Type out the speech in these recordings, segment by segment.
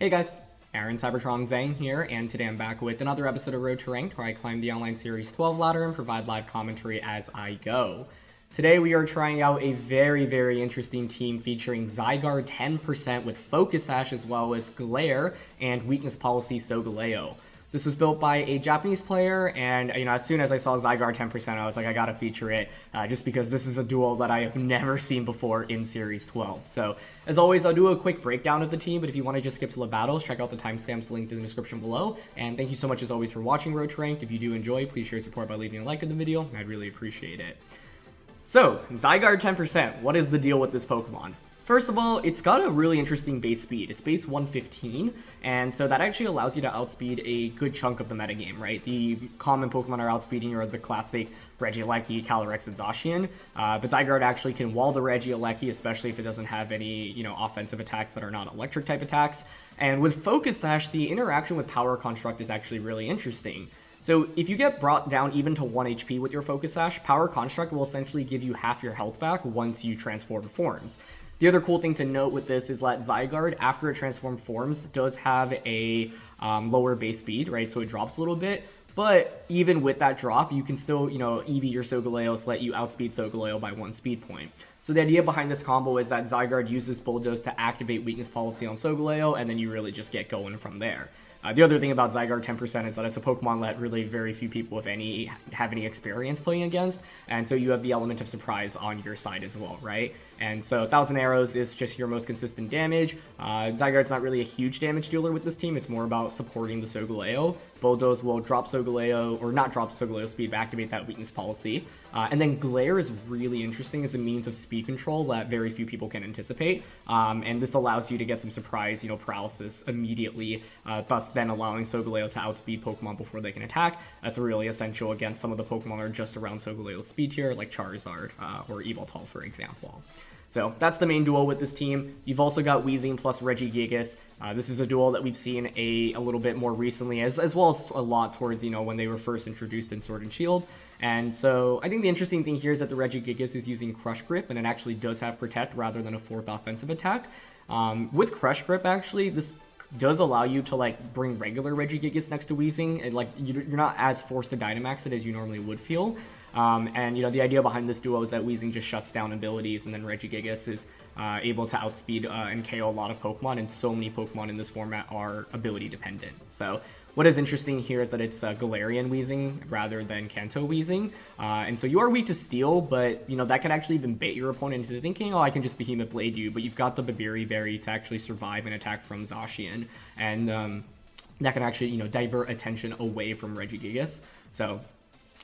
Hey guys, Aaron Cybertron Zhang here, and today I'm back with another episode of Road to Ranked, where I climb the online Series 12 ladder and provide live commentary as I go. Today we are trying out a very interesting team featuring Zygarde 10% with Focus Sash as well as Glare and Weakness Policy Solgaleo. This was built by a Japanese player, and as soon as I saw Zygarde 10%, I was like, I gotta feature it, just because this is a duel that I have never seen before in Series 12. So, as always, I'll do a quick breakdown of the team, but if you want to just skip to the battles, check out the timestamps linked in the description below. And thank you so much, as always, for watching Road to Ranked. If you do enjoy, please share support by leaving a like in the video. I'd really appreciate it. So, Zygarde 10%, what is the deal with this Pokemon? First of all, it's got a really interesting base speed. It's base 115, and so that actually allows you to outspeed a good chunk of the metagame, right? The common Pokemon are outspeeding are the classic Regieleki, Calyrex, and Zacian, but Zygarde actually can wall the Regieleki, especially if it doesn't have any, offensive attacks that are not electric type attacks. And with Focus Sash, the interaction with Power Construct is actually really interesting. So if you get brought down even to 1 HP with your Focus Sash, Power Construct will essentially give you half your health back once you transform forms. The other cool thing to note with this is that Zygarde, after it transformed forms, does have a lower base speed, right? So it drops a little bit, but even with that drop, you can still, EV your Solgaleo so that you outspeed Solgaleo by 1 speed point. So the idea behind this combo is that Zygarde uses Bulldoze to activate Weakness Policy on Solgaleo, and then you really just get going from there. The other thing about Zygarde 10% is that it's a Pokemon that really very few people, if any, have any experience playing against, and so you have the element of surprise on your side as well, right? And so 1000 Arrows is just your most consistent damage. Zygarde's not really a huge damage dealer with this team, it's more about supporting the Solgaleo. Bulldoze will drop Solgaleo, or not drop Solgaleo speed, but activate that Weakness Policy. And then Glare is really interesting as a means of speed control that very few people can anticipate. And this allows you to get some surprise, paralysis immediately, thus then allowing Solgaleo to outspeed Pokemon before they can attack. That's really essential against some of the Pokemon that are just around Solgaleo's speed tier, like Charizard or Yveltal, for example. So that's the main duel with this team. You've also got Weezing plus Regieleki. This is a duel that we've seen a little bit more recently, as well as a lot towards, when they were first introduced in Sword and Shield. And so I think the interesting thing here is that the Regieleki is using Crush Grip, and it actually does have Protect rather than a 4th offensive attack. With Crush Grip, actually, this does allow you to bring regular Regieleki next to Weezing, and you're not as forced to Dynamax it as you normally would feel. And the idea behind this duo is that Weezing just shuts down abilities, and then Regieleki is able to outspeed and KO a lot of Pokemon, and so many Pokemon in this format are ability dependent. So what is interesting here is that it's Galarian Weezing rather than Kanto Weezing, and so you are weak to Steel, but that can actually even bait your opponent into thinking, oh, I can just Behemoth Blade you, but you've got the Babiri Berry to actually survive an attack from Zacian, and that can actually divert attention away from Regieleki. So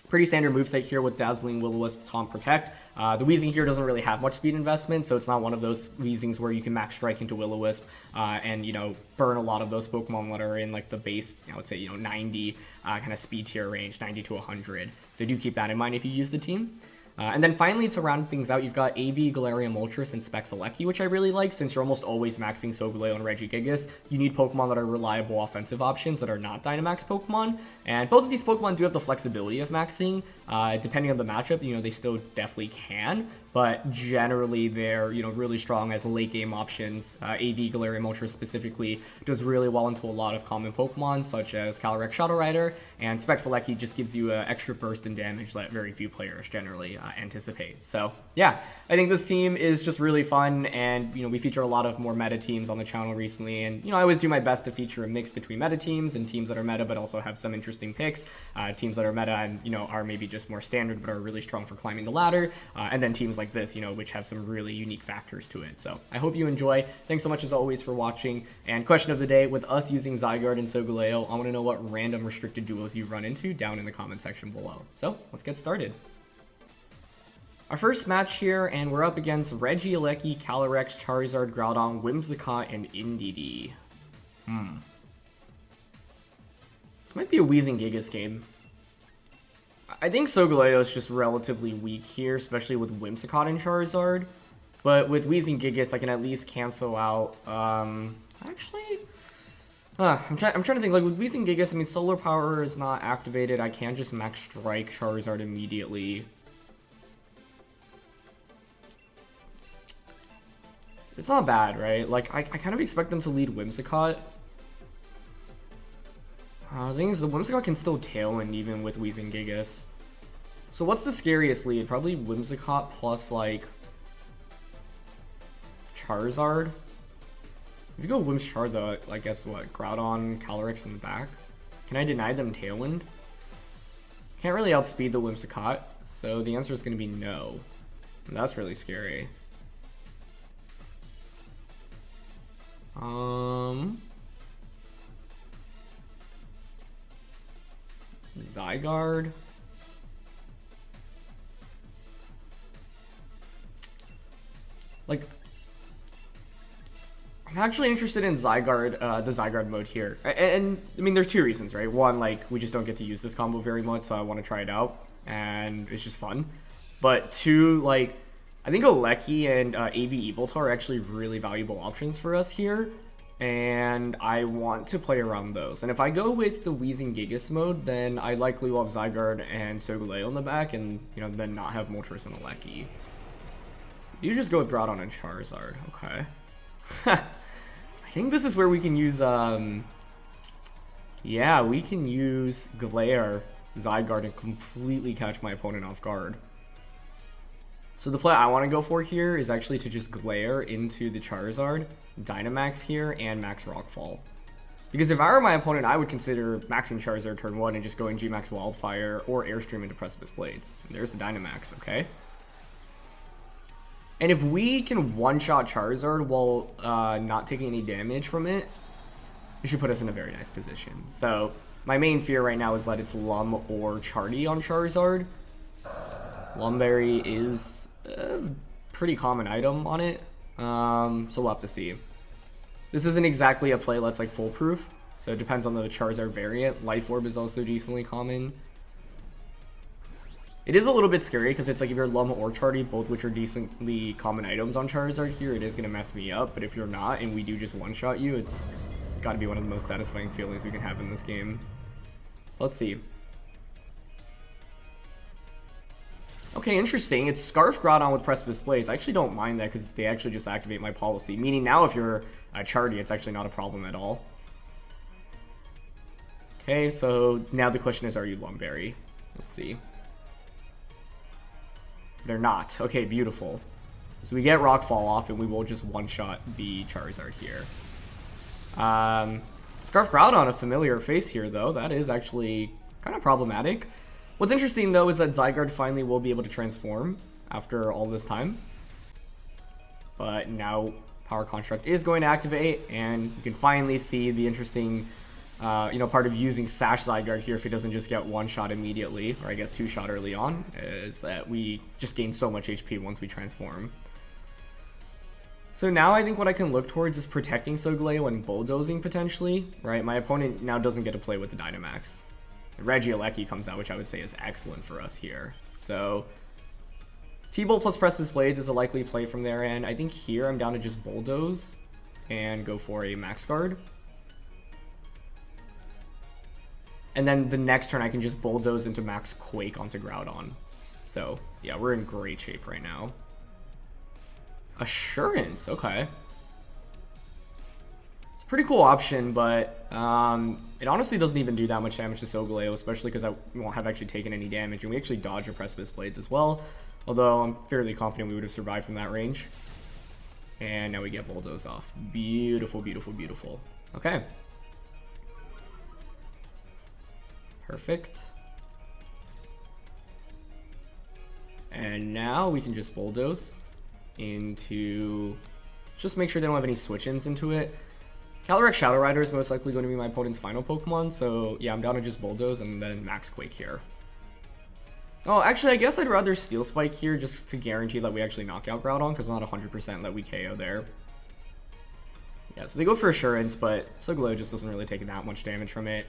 pretty standard moveset here with Dazzling, Will-O-Wisp, Taunt, Protect. The Weezing here doesn't really have much speed investment, so it's not one of those Weezings where you can max strike into Will-O-Wisp and, burn a lot of those Pokemon that are in, the base, let's say, 90 kind of speed tier range, 90 to 100. So do keep that in mind if you use the team. And then finally, to round things out, you've got AV, Galarian Moltres, and Spexalecki, which I really like since you're almost always maxing Solgaleo and Regieleki. You need Pokemon that are reliable offensive options that are not Dynamax Pokemon. And both of these Pokemon do have the flexibility of maxing. Depending on the matchup, they still definitely can. But generally, they're, really strong as late game options. AV, Galarian Moltres specifically, does really well into a lot of common Pokemon, such as Calyrex Shadow Rider, and Spexalecki just gives you an extra burst in damage that very few players generally anticipate. So, yeah, I think this team is just really fun, and, we feature a lot of more meta teams on the channel recently, and, I always do my best to feature a mix between meta teams and teams that are meta but also have some interesting picks, teams that are meta and, are maybe just more standard but are really strong for climbing the ladder, and then teams like this, which have some really unique factors to it. So I hope you enjoy. Thanks so much as always for watching. And question of the day, with us using Zygarde and Solgaleo, I want to know what random restricted duos you run into down in the comment section below. So let's get started. Our first match here, and we're up against Regieleki, Calyrex, Charizard, Groudon, Whimsicott, and Indeedee. This might be a Weezing game. I think Solgaleo is just relatively weak here, especially with Whimsicott and Charizard. But with Weezing I can at least cancel out, actually, I'm trying to think, with Weezing Solar Power is not activated. I can just Max Strike Charizard immediately. It's not bad, right? I kind of expect them to lead Whimsicott. The thing is, the Whimsicott can still Tailwind even with Gigas. So what's the scariest lead? Probably Whimsicott plus, like, Charizard. If you go Whimsicott, though, I guess what? Groudon, Calyrex in the back. Can I deny them Tailwind? Can't really outspeed the Whimsicott, so the answer is going to be no. And that's really scary. Zygarde. Like, I'm actually interested in Zygarde, the Zygarde mode here. And I mean, there's two reasons, right? One, like, we just don't get to use this combo very much, so I want to try it out, and it's just fun. But two, like, I think Regieleki and AV Evoltar are actually really valuable options for us here, and I want to play around those. And if I go with the Gigas mode, then I likely will have Zygarde and Solgaleo in the back, and, you know, then not have Moltres and Regieleki. You just go with Groudon and Charizard, okay. I think this is where we can use, yeah, we can use Glare, Zygarde, and completely catch my opponent off guard. So the play I want to go for here is actually to just Glare into the Charizard, Dynamax here, and Max Rockfall. Because if I were my opponent, I would consider maxing Charizard turn 1 and just going G-Max Wildfire or Airstream into Precipice Blades. And there's the Dynamax, okay? And if we can one-shot Charizard while not taking any damage from it, it should put us in a very nice position. So my main fear right now is that it's Lum or Chardy on Charizard. Lumberry is a pretty common item on it, so we'll have to see. This isn't exactly a play that's like foolproof, so it depends on the Charizard variant. Life Orb is also decently common. It is a little bit scary because it's like if you're Lum or Chardy, both which are decently common items on Charizard here, it is going to mess me up. But if you're not and we do just one-shot you, it's got to be one of the most satisfying feelings we can have in this game. So let's see. Okay, interesting. It's Scarf Groudon with Precipice Blades. I actually don't mind that because they actually just activate my policy. Meaning now if you're a Chardy, it's actually not a problem at all. Okay, so now the question is, are you Lumberry? Let's see. They're not. Okay, beautiful. So we get Rockfall off and we will just one-shot the Charizard here. Scarf Groudon, a familiar face here though. That is actually kind of problematic. What's interesting though is that Zygarde finally will be able to transform after all this time. But now Power Construct is going to activate, and you can finally see the interesting part of using Sash Zygarde here if it doesn't just get one shot immediately, or I guess two shot early on, is that we just gain so much HP once we transform. So now I think what I can look towards is protecting Solgaleo and bulldozing potentially, right? My opponent now doesn't get to play with the Dynamax. Regieleki comes out, which I would say is excellent for us here. So T-Bolt plus Precipice Blades is a likely play from their end. I think here I'm down to just Bulldoze and go for a Max Guard. And then the next turn I can just Bulldoze into Max Quake onto Groudon. So yeah, we're in great shape right now. Assurance, okay. It's a pretty cool option, but it honestly doesn't even do that much damage to Solgaleo, especially because I won't have actually taken any damage, and we actually dodge your Precipice Blades as well. Although I'm fairly confident we would have survived from that range. And now we get Bulldoze off. Beautiful, beautiful, beautiful. Okay. Perfect. And now we can just Bulldoze into... just make sure they don't have any switch-ins into it. Calyrex Shadow Rider is most likely going to be my opponent's final Pokemon, so yeah, I'm down to just Bulldoze and then Max Quake here. Oh, actually, I guess I'd rather Steel Spike here just to guarantee that we actually knock out Groudon, because I'm not 100% that we KO there. Yeah, so they go for Assurance, but Solgaleo just doesn't really take that much damage from it.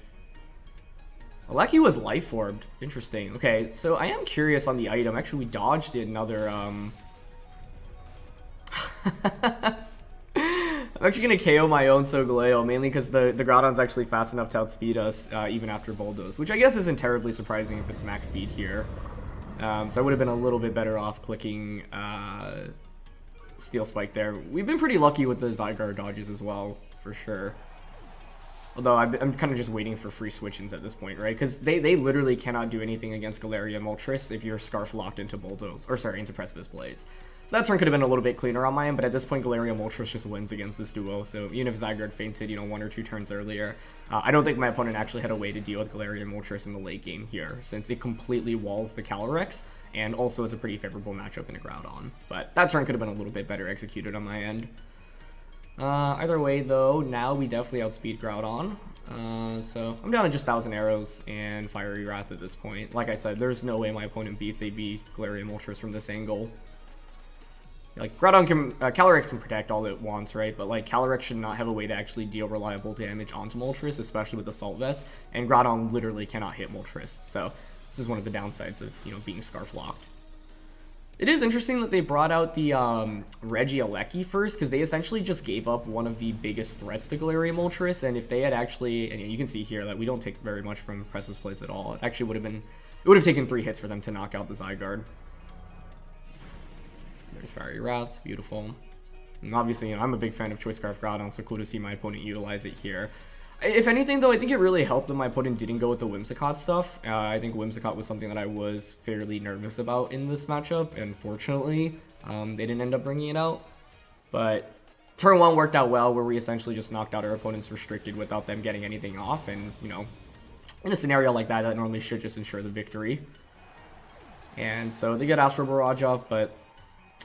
Regieleki was Life Orbed. Interesting. Okay, so I am curious on the item. Actually, we dodged another, I'm actually going to KO my own Solgaleo, mainly because the Groudon's actually fast enough to outspeed us, even after Bulldoze, which I guess isn't terribly surprising if it's max speed here. So I would have been a little bit better off clicking Steel Spike there. We've been pretty lucky with the Zygarde dodges as well, for sure. Although I'm kind of just waiting for free switch-ins at this point, right? Because they literally cannot do anything against Galarian Moltres if you're Scarf locked into Bulldoze, or sorry, into Precipice Blades. So that turn could have been a little bit cleaner on my end, but at this point, Galarian Moltres just wins against this duo. So even if Zygarde fainted, you know, 1 or 2 turns earlier, I don't think my opponent actually had a way to deal with Galarian Moltres in the late game here, since it completely walls the Calyrex, and also is a pretty favorable matchup in a Groudon. But that turn could have been a little bit better executed on my end. Either way, though, now we definitely outspeed Groudon. So I'm down to just 1,000 arrows and Fiery Wrath at this point. Like I said, there's no way my opponent beats AB Galarian Moltres from this angle. Like, Groudon can, Calyrex can protect all it wants, right? But, like, Calyrex should not have a way to actually deal reliable damage onto Moltres, especially with Assault Vest, and Groudon literally cannot hit Moltres. So, this is one of the downsides of, you know, being Scarf locked. It is interesting that they brought out the Regieleki first, because they essentially just gave up one of the biggest threats to Galarian Moltres, and if they had actually, and you can see here that we don't take very much from Precipice Blades at all. It actually would have been, it would have taken 3 hits for them to knock out the Zygarde. There's Fiery Wrath, beautiful. And obviously, you know, I'm a big fan of Choice Scarf Groudon, so cool to see my opponent utilize it here. If anything, though, I think it really helped that my opponent didn't go with the Whimsicott stuff. I think Whimsicott was something that I was fairly nervous about in this matchup, and fortunately, they didn't end up bringing it out. But turn 1 worked out well, where we essentially just knocked out our opponent's Restricted without them getting anything off, and, you know, in a scenario like that, that normally should just ensure the victory. And so they get Astral Barrage off, but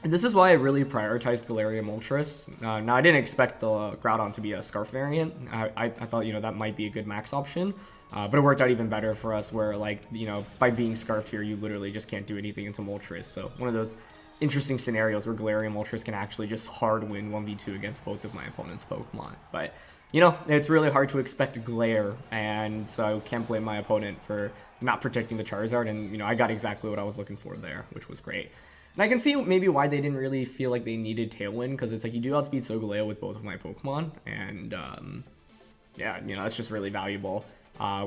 this is why I really prioritized Galarian Moltres. Now, I didn't expect the Groudon to be a Scarf variant. I thought, you know, that might be a good max option. But it worked out even better for us where, like, you know, by being Scarfed here, you literally just can't do anything into Moltres. So one of those interesting scenarios where Galarian Moltres can actually just hard win 1v2 against both of my opponent's Pokemon. But, you know, it's really hard to expect Glare, and so I can't blame my opponent for not protecting the Charizard. And, you know, I got exactly what I was looking for there, which was great. And I can see maybe why they didn't really feel like they needed Tailwind, because it's like you do outspeed Solgaleo with both of my Pokemon, and yeah, you know, that's just really valuable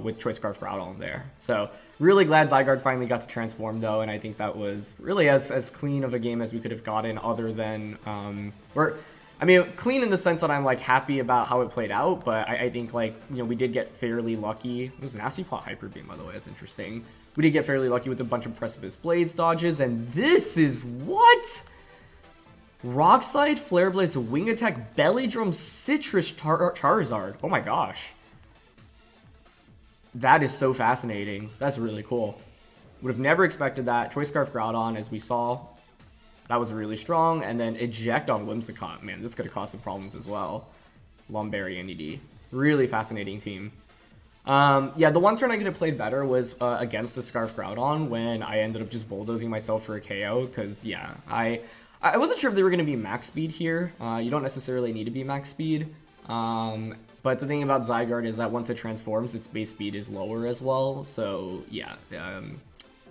with Choice Scarf Groudon there. So really glad Zygarde finally got to transform, though, and I think that was really as clean of a game as we could have gotten, other than I mean, clean in the sense that I'm, like, happy about how it played out, but I think, like, you know, we did get fairly lucky. It was an Nasty Plot Hyper Beam, by the way. That's interesting. We did get fairly lucky with a bunch of Precipice Blades dodges, and this is what? Rock Slide, Flare Blades, Wing Attack, Belly Drum, Citrus Charizard. Oh my gosh. That is so fascinating. That's really cool. Would have never expected that. Choice Scarf Groudon, as we saw. That was really strong. And then Eject on Whimsicott. Man, this could have caused some problems as well. Lumberry, Indeedee. Really fascinating team. Yeah, the one turn I could have played better was against the Scarf Groudon when I ended up just bulldozing myself for a KO. Because, yeah, I wasn't sure if they were going to be max speed here. You don't necessarily need to be max speed. But the thing about Zygarde is that once it transforms, its base speed is lower as well. So, yeah,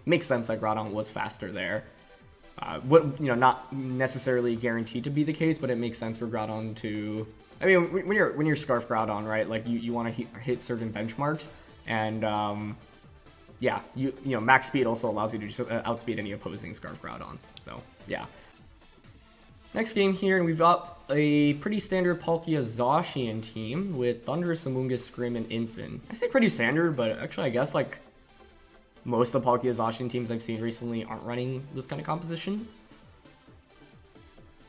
makes sense that Groudon was faster there. What, you know, not necessarily guaranteed to be the case, but it makes sense for Groudon to... I mean, when you're Scarf Groudon, right? Like you want to hit certain benchmarks, and yeah, you know, max speed also allows you to just outspeed any opposing Scarf Groudons. So yeah. Next game here, and we've got a pretty standard Palkia Zacian team with Thundurus, Amoonguss, Scrim, and Incin. I say pretty standard, but actually I guess like most of the Palkia Zacian teams I've seen recently aren't running this kind of composition.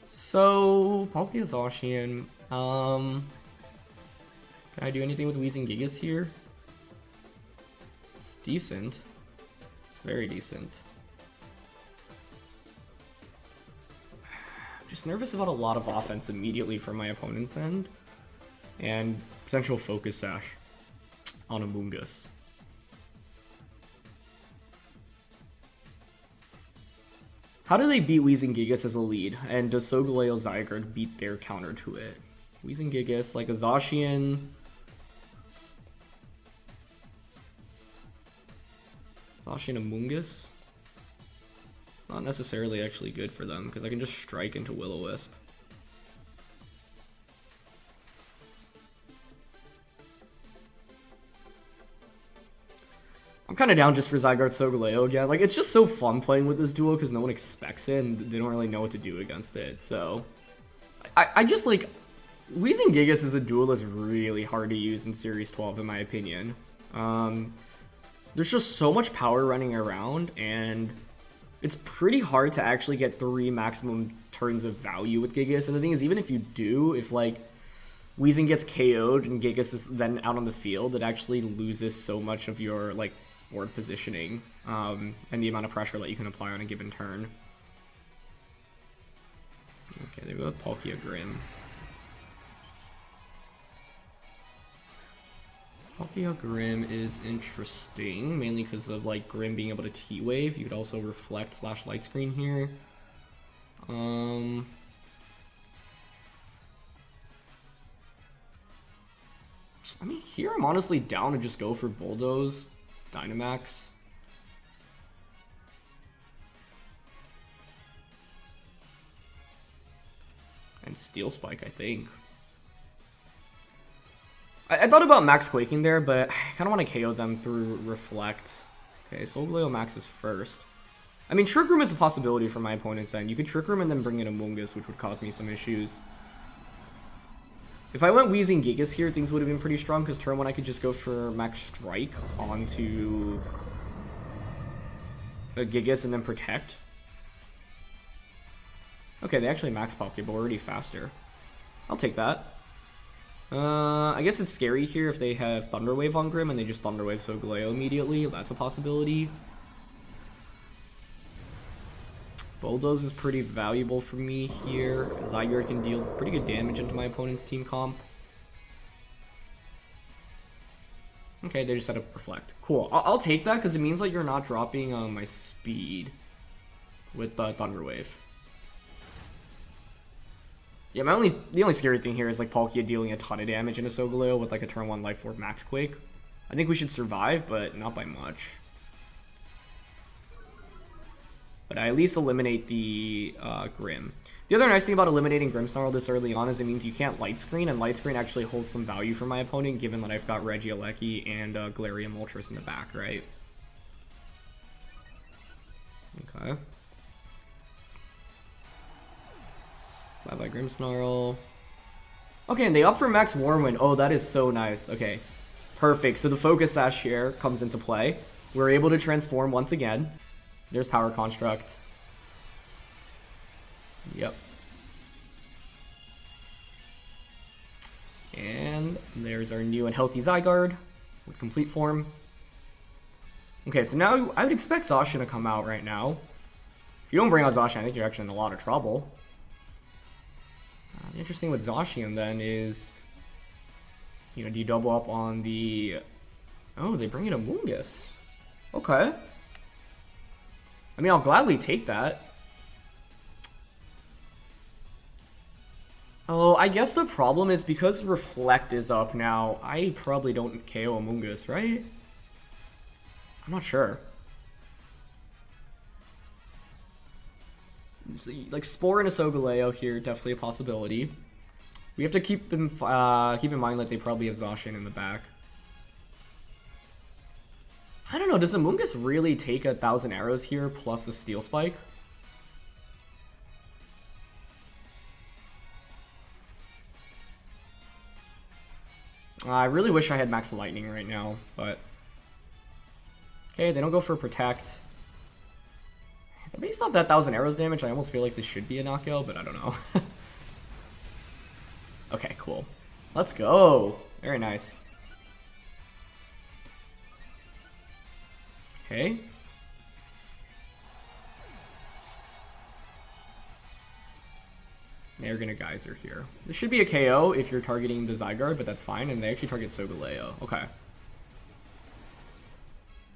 So Palkia Zacian. Can I do anything with Whimsicott here? It's decent. It's very decent. I'm just nervous about a lot of offense immediately from my opponent's end. And potential Focus Sash on Amoonguss. How do they beat Whimsicott as a lead? And does Solgaleo Zygarde beat their counter to it? Whimsicott, like a Zacian. Zacian Amoonguss. It's not necessarily actually good for them because I can just strike into Will-O-Wisp. I'm kind of down just for Zygarde Solgaleo again. Like, it's just so fun playing with this duo because no one expects it and they don't really know what to do against it. So, I just, like, Gigas as a duel that's really hard to use in Series 12, in my opinion. There's just so much power running around, and it's pretty hard to actually get 3 maximum turns of value with Gigas. And the thing is, even if you do, if like Weezing gets KO'd and Gigas is then out on the field, it actually loses so much of your like board positioning and the amount of pressure that you can apply on a given turn. Okay, they go with Palkia Grimm. Palkia Grimm is interesting, mainly because of like Grimm being able to T-Wave. You could also reflect / light screen here. I mean, here I'm honestly down to just go for Bulldoze, Dynamax. And Steel Spike, I think. I thought about Max Quaking there, but I kind of want to KO them through Reflect. Okay, Solgaleo maxes first. I mean, Trick Room is a possibility for my opponent's end. You could Trick Room and then bring in Amoonguss, which would cause me some issues. If I went Weezing Gigas here, things would have been pretty strong, because turn 1 I could just go for Max Strike onto a Gigas and then Protect. Okay, they actually max Palkia, but we're already faster. I'll take that. I guess it's scary here if they have Thunder Wave on Grimm and they just Thunder Wave Solgaleo immediately. That's a possibility. Bulldoze is pretty valuable for me here. Zygarde can deal pretty good damage into my opponent's team comp. Okay, they just set up Reflect. Cool. I'll take that because it means like you're not dropping my speed with Thunder Wave. Yeah, the only scary thing here is like Palkia dealing a ton of damage into Solgaleo with like a turn 1 Life Orb Max Quake. I think we should survive, but not by much. But I at least eliminate the Grimm. The other nice thing about eliminating Grimmsnarl this early on is it means you can't Light Screen, and Light Screen actually holds some value for my opponent, given that I've got Regieleki and Galarian Moltres in the back, right? Okay. Bye-bye Grimmsnarl. Okay, and they up for Max Warwind. Oh, that is so nice. Okay, perfect. So the Focus Sash here comes into play. We're able to transform once again. So there's Power Construct. Yep. And there's our new and healthy Zygarde with Complete Form. Okay, so now I would expect Zacian to come out right now. If you don't bring out Zacian, I think you're actually in a lot of trouble. The interesting with Zacian then is, you know, do you double up on the... Oh, they bring in Amoonguss. Okay. I mean, I'll gladly take that. Oh, I guess the problem is because Reflect is up now, I probably don't KO Amoonguss, right? I'm not sure. So, like Spore and a Solgaleo here, definitely a possibility. We have to keep in mind that they probably have Zacian in the back. I don't know, does Amoonguss really take 1,000 arrows here plus a Steel Spike? I really wish I had Max Lightning right now, but... Okay, they don't go for Protect. Based off that 1,000 arrows damage, I almost feel like this should be a knockout, but I don't know. Okay, cool. Let's go. Very nice. Okay. They're gonna Geyser here. This should be a KO if you're targeting the Zygarde, but that's fine, and they actually target Solgaleo. Okay.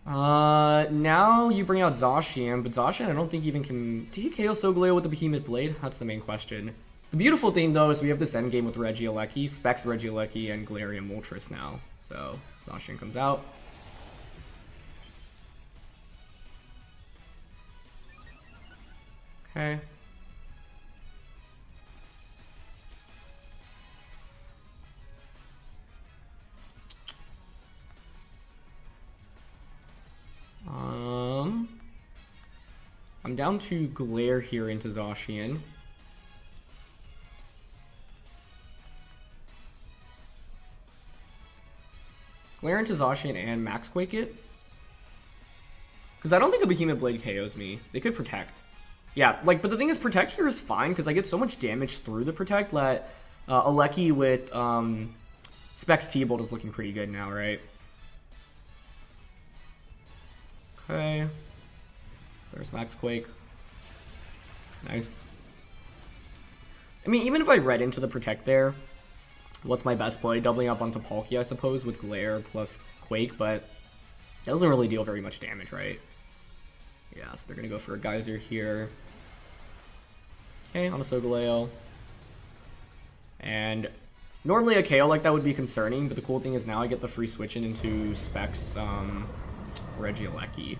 Now you bring out Zacian, but Zacian I don't think even can... Do you KO Solgaleo with the Behemoth Blade? That's the main question. The beautiful thing, though, is we have this endgame with Regieleki, Specs Regieleki, and Galarian Moltres now. So, Zacian comes out. Okay. I'm down to Glare here into Zacian. Glare into Zacian and Max Quake it. Because I don't think a Behemoth Blade KOs me. They could Protect. Yeah, like, but the thing is, Protect here is fine because I get so much damage through the Protect that Aleki with Specs T-Bolt is looking pretty good now, right? Okay. So there's Max Quake. Nice. I mean, even if I read into the Protect there, what's my best play? Doubling up onto Palkia, I suppose, with Glare plus Quake, but that doesn't really deal very much damage, right? Yeah, so they're going to go for a Geyser here. Okay, on a Solgaleo. And normally a KO like that would be concerning, but the cool thing is now I get the free switch in into Specs Regieleki.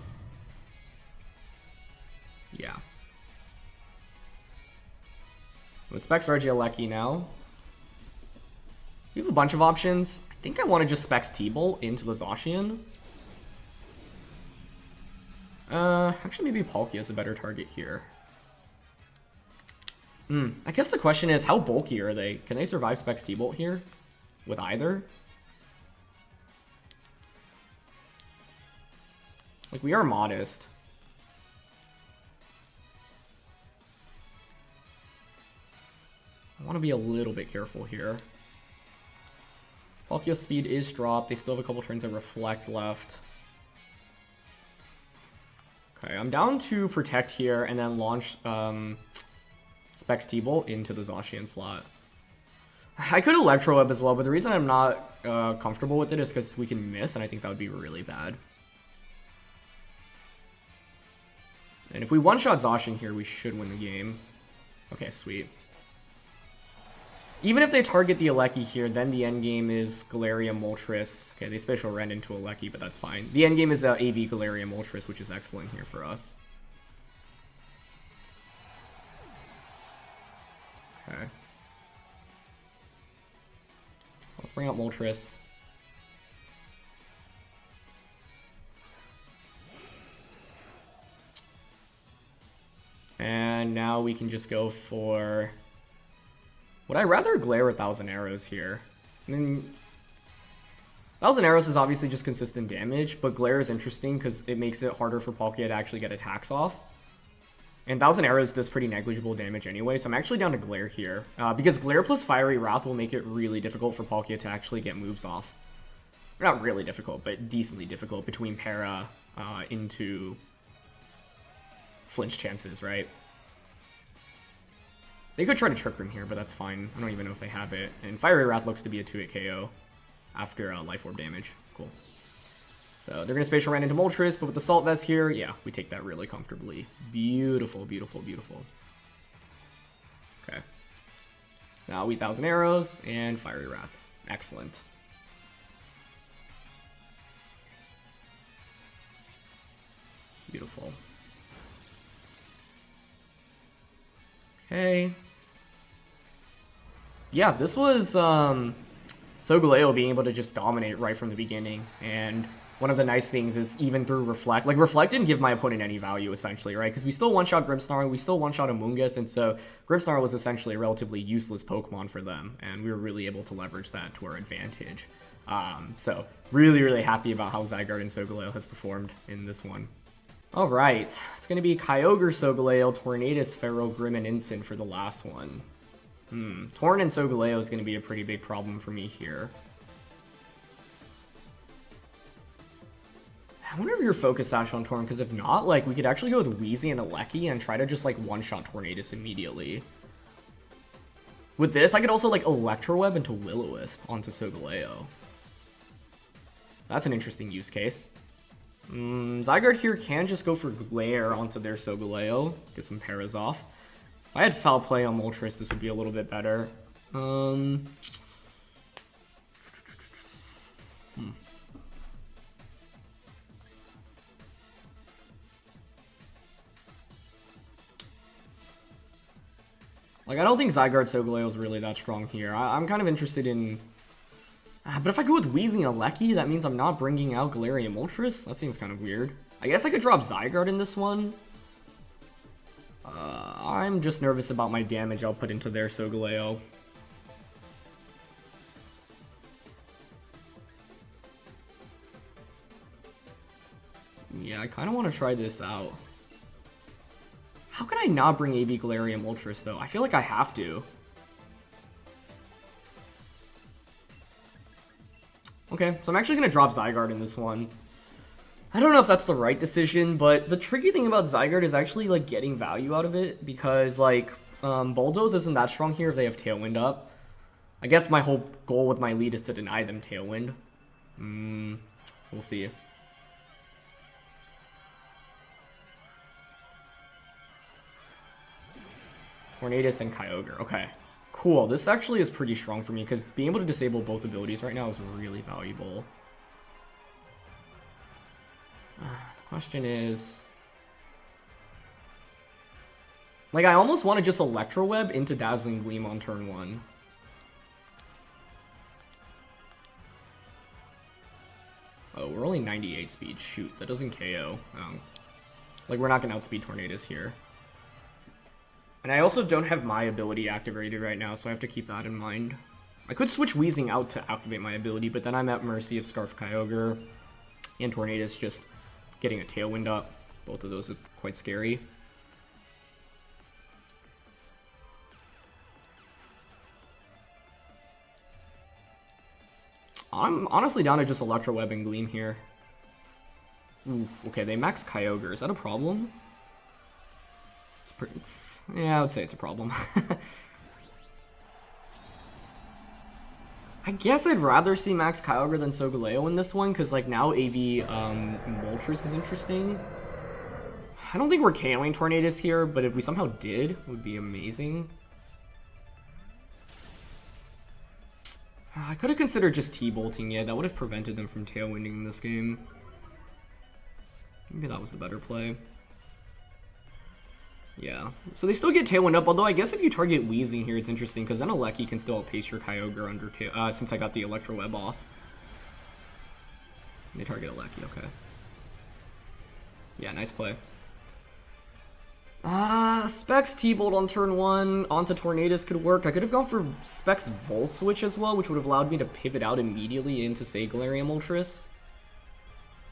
Yeah. With Specs Regieleki now, we have a bunch of options. I think I want to just Specs T-Bolt into the Zacian. Actually, maybe Palkia is a better target here. I guess the question is, how bulky are they? Can they survive Specs T-Bolt here? With either? Like, we are modest. I want to be a little bit careful here. Palkia's speed is dropped. They still have a couple turns of Reflect left. Okay, I'm down to Protect here and then launch Specs T-Bolt into the Zacian slot. I could Electro Web as well, but the reason I'm not comfortable with it is because we can miss, and I think that would be really bad. And if we one-shot Zacian here, we should win the game. Okay, sweet. Even if they target the Aleki here, then the endgame is Galarian Moltres. Okay, they Spatial Rend into Aleki, but that's fine. The endgame is AV Galarian Moltres, which is excellent here for us. Okay. So let's bring out Moltres. And now we can just go for... Would I rather Glare 1,000 Arrows here? I mean, 1,000 Arrows is obviously just consistent damage, but Glare is interesting because it makes it harder for Palkia to actually get attacks off. And 1,000 Arrows does pretty negligible damage anyway, so I'm actually down to Glare here. Because Glare plus Fiery Wrath will make it really difficult for Palkia to actually get moves off. Not really difficult, but decently difficult between Para into flinch chances, right? They could try to Trick Room here, but that's fine. I don't even know if they have it. And Fiery Wrath looks to be a 2-hit KO after Life Orb damage. Cool. So they're going to Spatial Rend into Moltres, but with the Salt Vest here, yeah, we take that really comfortably. Beautiful, beautiful, beautiful. Okay. So now we 1,000 Arrows and Fiery Wrath. Excellent. Beautiful. Okay. Yeah, this was Solgaleo being able to just dominate right from the beginning. And one of the nice things is even through Reflect, like Reflect didn't give my opponent any value essentially, right? Because we still one-shot Grimmsnarl, we still one-shot Amoonguss, and so Grimmsnarl was essentially a relatively useless Pokemon for them, and we were really able to leverage that to our advantage. So really, really happy about how Zygarde and Solgaleo has performed in this one. All right, it's going to be Kyogre, Solgaleo, Tornadus, Feral, Grimm, and Incin for the last one. Torn and Solgaleo is going to be a pretty big problem for me here. I wonder if you're Focus Sash on Torn, because if not, like, we could actually go with Wheezy and Aleki and try to just, like, one-shot Tornadus immediately. With this, I could also, like, Electro Web into Will-O-Wisp onto Solgaleo. That's an interesting use case. Zygarde here can just go for Glare onto their Solgaleo, get some paras off. If I had Foul Play on Moltres, this would be a little bit better. Like, I don't think Zygarde Solgaleo is really that strong here. I'm kind of interested in... but if I go with Wheezy and Aleki, that means I'm not bringing out Galarian Moltres? That seems kind of weird. I guess I could drop Zygarde in this one. I'm just nervous about my damage I'll put into their Solgaleo. Yeah, I kind of want to try this out. How can I not bring AV Galarian Moltres, though? I feel like I have to. Okay, so I'm actually going to drop Zygarde in this one. I don't know if that's the right decision, but the tricky thing about Zygarde is actually, like, getting value out of it, because, like, Bulldoze isn't that strong here if they have Tailwind up. I guess my whole goal with my lead is to deny them Tailwind. So we'll see. Tornadus and Kyogre. Okay, cool. This actually is pretty strong for me because being able to disable both abilities right now is really valuable. The question is... like, I almost want to just Electro Web into Dazzling Gleam on turn 1. Oh, we're only 98 speed. Shoot, that doesn't KO. Like, we're not going to outspeed Tornadus here. And I also don't have my ability activated right now, so I have to keep that in mind. I could switch Wheezing out to activate my ability, but then I'm at mercy of Scarf Kyogre and Tornadus just getting a Tailwind up. Both of those are quite scary. I'm honestly down to just Electro Web and Gleam here. Oof, okay, they max Kyogre. Is that a problem? Yeah, I would say it's a problem. I guess I'd rather see max Kyogre than Solgaleo in this one, because like now AV Moltres is interesting. I don't think we're KOing Tornadus here, but if we somehow did, it would be amazing. I could have considered just T-bolting it. That would have prevented them from Tailwinding in this game. Maybe that was the better play. Yeah, so they still get Tailwind up, although I guess if you target Wheezing here, it's interesting, because then Regieleki can still outpace your Kyogre under since I got the Electro Web off. They target Regieleki, okay. Yeah, nice play. Specs T-Bolt on turn 1 onto Tornadus could work. I could have gone for Specs Volt Switch as well, which would have allowed me to pivot out immediately into, say, Galarian Moltres.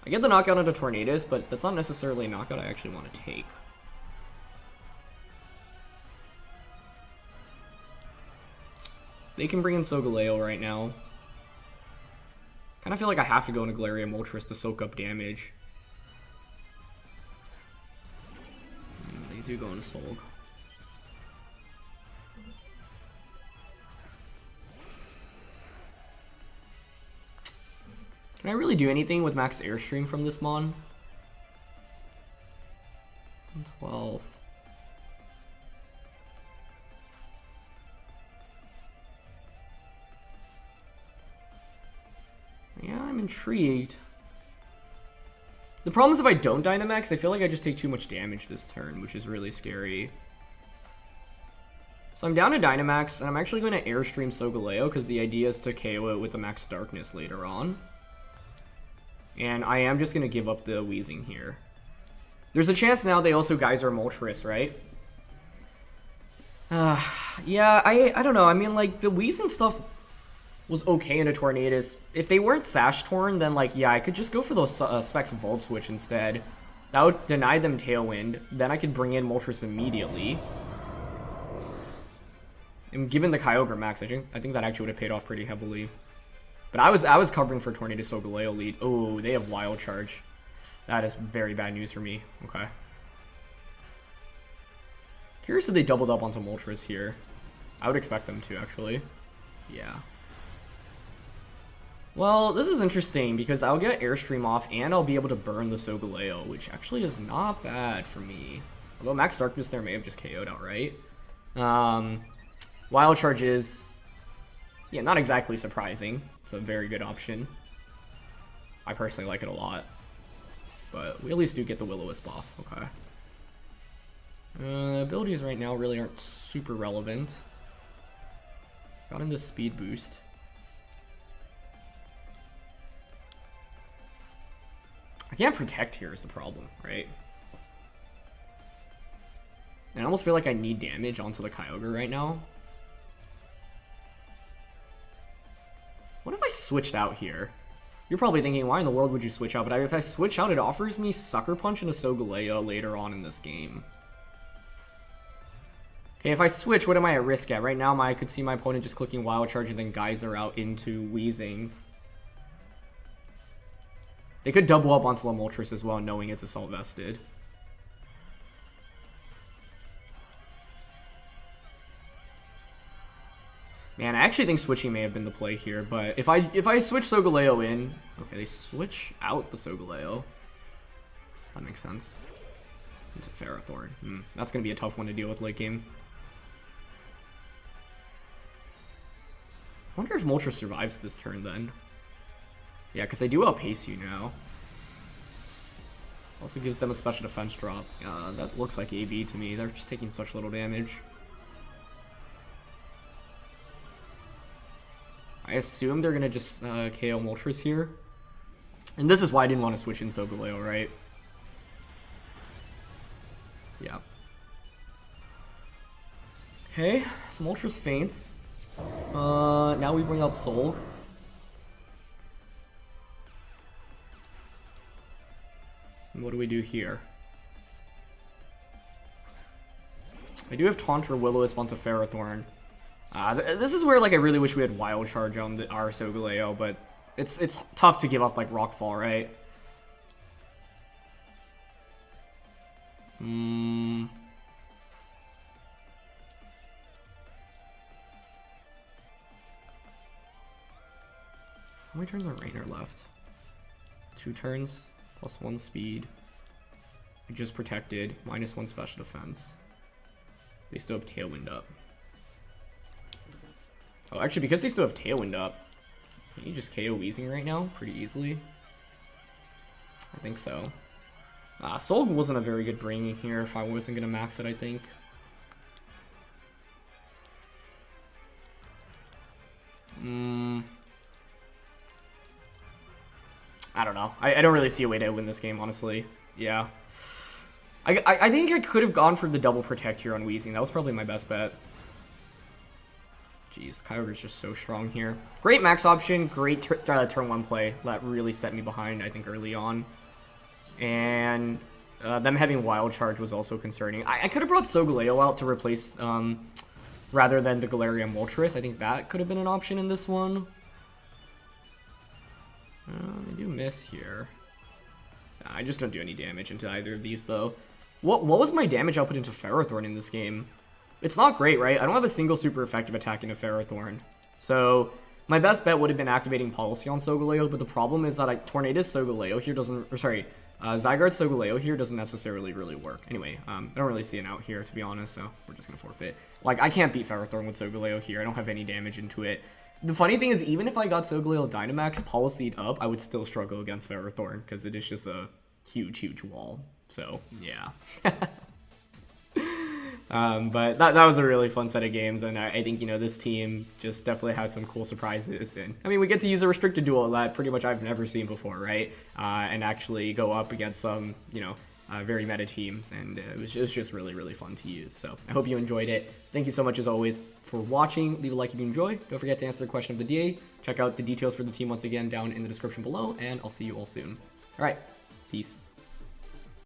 I get the knockout onto Tornadus, but that's not necessarily a knockout I actually want to take. They can bring in Solgaleo right now. Kind of feel like I have to go into Galarian Moltres to soak up damage. They do go into Solg. Can I really do anything with max Airstream from this Mon? 12. Yeah, I'm intrigued. The problem is if I don't Dynamax, I feel like I just take too much damage this turn, which is really scary. So I'm down to Dynamax, and I'm actually going to Airstream Solgaleo, because the idea is to KO it with the Max Darkness later on. And I am just going to give up the Wheezing here. There's a chance now they also Geyser Moltres, right? Yeah, I don't know. I mean, like, the Wheezing stuff was okay into Tornadus. If they weren't Sash Torn, then, like, yeah, I could just go for those Specs Volt Switch instead. That would deny them Tailwind. Then I could bring in Moltres immediately. And given the Kyogre max, I think that actually would have paid off pretty heavily. But I was covering for Tornadus Solgaleo lead. Oh, they have Wild Charge. That is very bad news for me. Okay. Curious if they doubled up onto Moltres here. I would expect them to, actually. Yeah. Well, this is interesting because I'll get Airstream off and I'll be able to burn the Solgaleo, which actually is not bad for me. Although Max Darkness there may have just KO'd outright. Wild Charge is, yeah, not exactly surprising. It's a very good option. I personally like it a lot. But we at least do get the Will-O-Wisp off. Okay. Abilities right now really aren't super relevant. Got in this speed boost. I can't protect here is the problem, right? And I almost feel like I need damage onto the Kyogre right now. What if I switched out here? You're probably thinking, why in the world would you switch out? But if I switch out, it offers me Sucker Punch and a Solgaleo later on in this game. Okay, if I switch, what am I at risk at? Right now, I could see my opponent just clicking Wild Charge and then Geyser out into Weezing. They could double up onto Moltres as well, knowing it's Assault Vested. Man, I actually think switching may have been the play here, but if I switch Solgaleo in... Okay, they switch out the Solgaleo. That makes sense. Into Ferrothorn. That's going to be a tough one to deal with late game. I wonder if Moltres survives this turn then. Yeah, because they do outpace you now. Also gives them a special defense drop. That looks like AB to me. They're just taking such little damage. I assume they're going to just KO Moltres here. And this is why I didn't want to switch in Solgaleo, right? Yeah. Okay, so Moltres faints. Now we bring out Soul. And what do we do here? I do have Taunt or Will-O-Wisp onto Ferrothorn. This is where like I really wish we had Wild Charge on our Solgaleo, but it's tough to give up like Rockfall, right? How many turns are Rainer left? 2 turns, +1 speed. We just protected, -1 special defense. They still have Tailwind up. Oh, actually, because they still have Tailwind up, can you just KO Weezing right now pretty easily? I think so. Soul wasn't a very good bringing here if I wasn't going to max it, I think. I don't know. I don't really see a way to win this game, honestly. Yeah. I think I could have gone for the double protect here on Weezing. That was probably my best bet. Jeez, Kyogre's just so strong here. Great max option, great turn 1 play. That really set me behind, I think, early on. And them having Wild Charge was also concerning. I could have brought Solgaleo out to replace, rather than the Galarian Moltres. I think that could have been an option in this one. They do miss here. I just don't do any damage into either of these, though. What was my damage output into Ferrothorn in this game? It's not great, right? I don't have a single super effective attack into Ferrothorn. So my best bet would have been activating Policy on Solgaleo, but the problem is that Tornadus Solgaleo here doesn't... Or sorry, Zygarde Solgaleo here doesn't necessarily really work. Anyway, I don't really see an out here, to be honest, so we're just going to forfeit. Like, I can't beat Ferrothorn with Solgaleo here. I don't have any damage into it. The funny thing is, even if I got Solgaleo Dynamax Policy'd up, I would still struggle against Ferrothorn, because it is just a huge, huge wall. So, yeah. But that was a really fun set of games, and I think, you know, this team just definitely has some cool surprises. And I mean, we get to use a restricted duel that pretty much I've never seen before, right? And actually go up against some, you know, very meta teams, and it was just really, really fun to use. So I hope you enjoyed it. Thank you so much, as always, for watching. Leave a like if you enjoyed. Don't forget to answer the question of the day. Check out the details for the team once again down in the description below, and I'll see you all soon. All right, peace.